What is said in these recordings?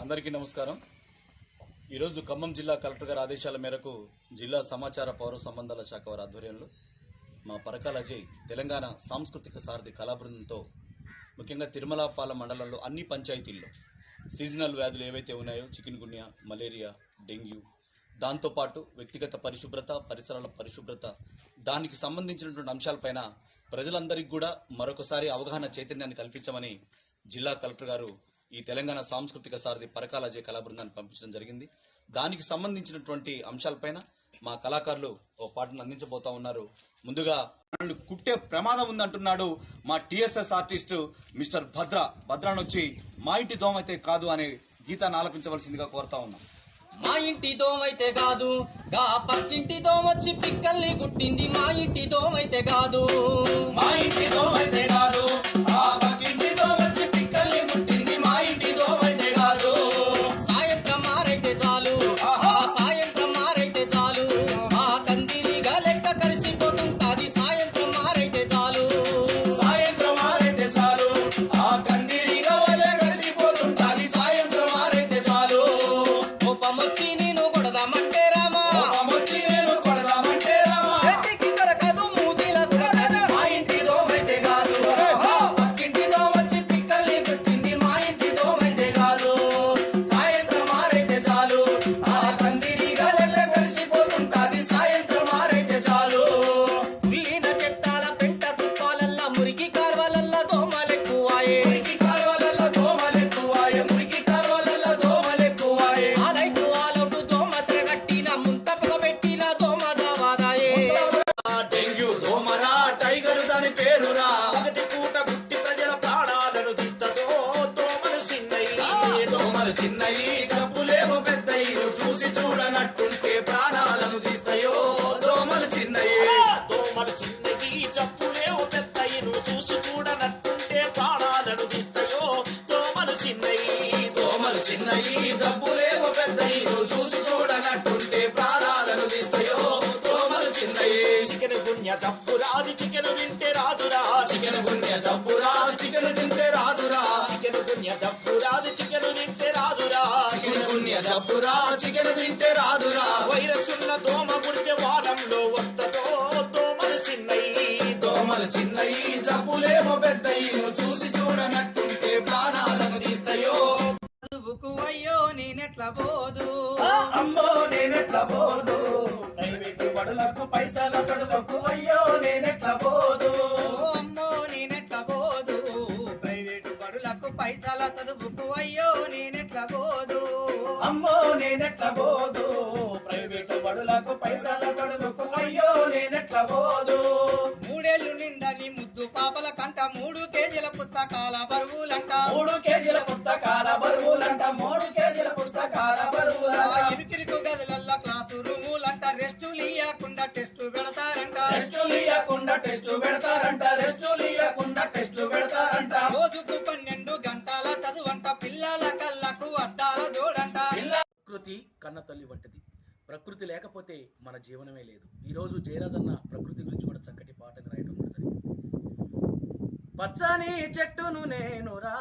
అందరికీ నమస్కారం. ఈరోజు ఖమ్మం జిల్లా కలెక్టర్ గారి ఆదేశాల మేరకు జిల్లా సమాచార పౌర సంబంధాల శాఖ వారి ఆధ్వర్యంలో మా పరకాల అజయ్ తెలంగాణ సాంస్కృతిక సారథి కళా బృందంతో ముఖ్యంగా తిరుమలపాలెం మండలంలో అన్ని పంచాయతీల్లో సీజనల్ వ్యాధులు ఏవైతే ఉన్నాయో చికెన్ గున్యా, మలేరియా, డెంగ్యూ, దాంతోపాటు వ్యక్తిగత పరిశుభ్రత, పరిసరాల పరిశుభ్రత, దానికి సంబంధించినటువంటి అంశాలపైన ప్రజలందరికీ కూడా మరొకసారి అవగాహన చైతన్యాన్ని కల్పించమని జిల్లా కలెక్టర్ గారు ఈ తెలంగాణ సాంస్కృతిక సారథి పరకాల అజయ్ కళా బృందాన్ని పంపించడం జరిగింది. దానికి సంబంధించినటువంటి అంశాలపైన మా కళాకారులు ఓ పాటను అందించబోతా ఉన్నారు. ముందుగా కుట్టే ప్రమాదం ఉందంటున్నాడు మా టిఎస్ఎస్ ఆర్టిస్ట్ మిస్టర్ భద్రాన్ వచ్చి మా ఇంటి దోమైతే కాదు అనే గీతాన్ని ఆలపించవలసిందిగా కోరుతా ఉన్నాం. మా ఇంటి దోమైతే కాదు, గా పక్కింటి దోమొచ్చి పిక్కల్ని గుట్టింది. మా ఇంటి దోమైతే కాదు, మా ఇంటి దోమైతే కాదు, ఆ పక్కింటి దోమొచ్చి పిక్కల్ని గుట్టింది. మా ఇంటి దోమైతే కాదు. సాయంత్రం మారైతే చాలు, సాయంత్రం మారైతే చాలు, ఆ కందిరిగా లెక్క కలిసిపోతుంటాది. సాయంత్రం మారైతే చాలు, సాయంత్రం మారైతే చాలు, ఆ కందిరిగా కలిసిపోతుంటాది. సాయంత్రం మారైతే చాలు. కోపమొచ్చి నేను కొడదామంటే రామా, కోపమొచ్చి నేను కొడదామంటే రామా, ఎత్తికి దొరకదు మూతిలా దొరకదు. మా ఇంటి దోమైతే కాదు, ఆ పక్కింటి దోమొచ్చి పిక్కల్ని గుట్టింది. మా ఇంటి దోమైతే కాదు. సాయంత్రం మారైతే చాలు, ఆ కందిరిగా కలిసిపోతుంటాది. సాయంత్రం మారైతే చాలు. ఉల్లిన చెట్టాల పెంట తుప్పాలల్లా మురికి కాల్వలల్లా దోమలెక్కువాయే. మురికి కాలువలలో దోమలెక్కువాయే, మురికి కాలువలలో దోమలెక్కువాయే. ఆలైటు ఆలౌటు దోమ తిరగట్టిన ముంతపగ పెట్టిన దోమ దావాదాయే. డెంగ్యూ దోమరా, టైగర్ దాని పేరురా. ఒకటి పూట గుట్టి ప్రజల ప్రాణాలను తీస్తదో దోమలు చిన్నయి. దోమలు చిన్నయి, జబ్బులేమో పెద్దయి. చూసి చూడనట్టుంటే ప్రాణాలను తీస్తాయో దోమలు చిన్నయి. దోమలు చిన్నది, జబ్బులేవు పెద్దయి. నువ్వు చూసి చూడనట్టుంటే ప్రాణాలను తీస్తాయో దోమలు చిన్నయి. దోమలు చిన్నయి, జబ్బులేమో పెద్దయి. చూసి చూడనట్టుంటే ప్రాణాలను తీస్తాయో దోమలు చిన్నయి. చికెన్ గున్య జబ్బు రాదు, చికెన్ తింటే రాదురా. చికెన్ గున్య జబ్బురా, చికెన్ తింటే రాదురా. చికెన్ గున్య జబ్బు రాదు, చికెన్ తింటే రాదురా. చికెన్ గున్య జబ్బురా, చికెన్ తింటే రాదురా. వైరస్ ఉన్న దోమ గుడితే వారంలో వస్తదో దోమలు చిన్నయి. దోమలు చిన్నయి, జబ్బులేమో పెద్దయి. చూసి చూడనట్టుంటే ప్రాణాలను తీస్తాయో. చదువుకు అయ్యో నేనెట్లా పోదు, అమ్మో నేనెట్లా పోదు, ప్రైవేటు బడులకు పైసల చదువుకు అయ్యో నేనెట్లా పోదు. ఓ అమ్మో నేనెట్లా పోదు, ప్రైవేటు బడులకు పైసల చదువుకు అయ్యో నేనెట్లా పోదు. అమ్మో నేనెట్లా పోదు, ప్రైవేటు బడులకు పైసల చదువుకు అయ్యో నేనెట్లా పోదు. మూడేళ్లు నిండని ముద్దు పాపల కంట 3 కేజీల పుస్తకాల బరువులంట. 3 కేజీల పుస్తకాల బరువులంట, 3 కేజీల పుస్తకాల బరువులంట. ఇరుకిరుకు గదులల్లో క్లాసు రూములంట. రెస్టులు ఇయ్యకుండా టెస్టు పెడతారంట. టెస్టులు ఇయ్యకుండా టెస్టు పెడతారంట, రెస్టులు ఇయ్యకుండా టెస్టు పెడతారంట. రోజుకు 12 గంటల చదువంట. పిల్లల కళ్ళకు అద్దాల జోడంట. ప్రకృతి కన్న తల్లి వంటిది. ప్రకృతి లేకపోతే మన జీవనమే లేదు. ఈరోజు జయరాజ్ అన్న ప్రకృతి గురించి కూడా చక్కటి పాటని రాయడం కూడా జరిగింది. పచ్చని చెట్టును నేనురా,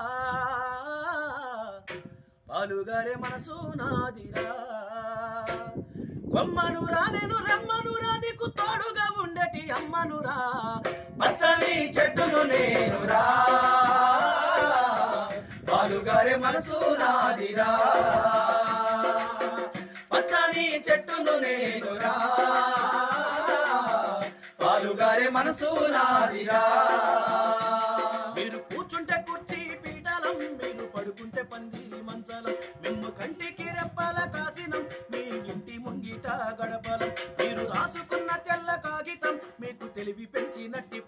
పాలుగారే మనసు నాదిరా, కొమ్మనురా నేను రెమ్మనురా, నీకు తోడుగా ఉండేటి అమ్మనురా. పచ్చని చెట్టును నేనురా, పాలుగారే మనసు నాదిరా. పచ్చని చెట్టును నేనురా, పాలుగారే మనసు నాదిరా. మీరు కూర్చుంటే కుర్చీ పీఠాలం, మీరు పడుకుంటే పందిరి మంచాలం, మిమ్ము కంటికి రెప్పల కాసినం, మీ ఇంటి ముంగిట గడపలం. మీరు రాసుకున్న తెల్ల కాగితం, మీకు తెలివి పెంచినట్టి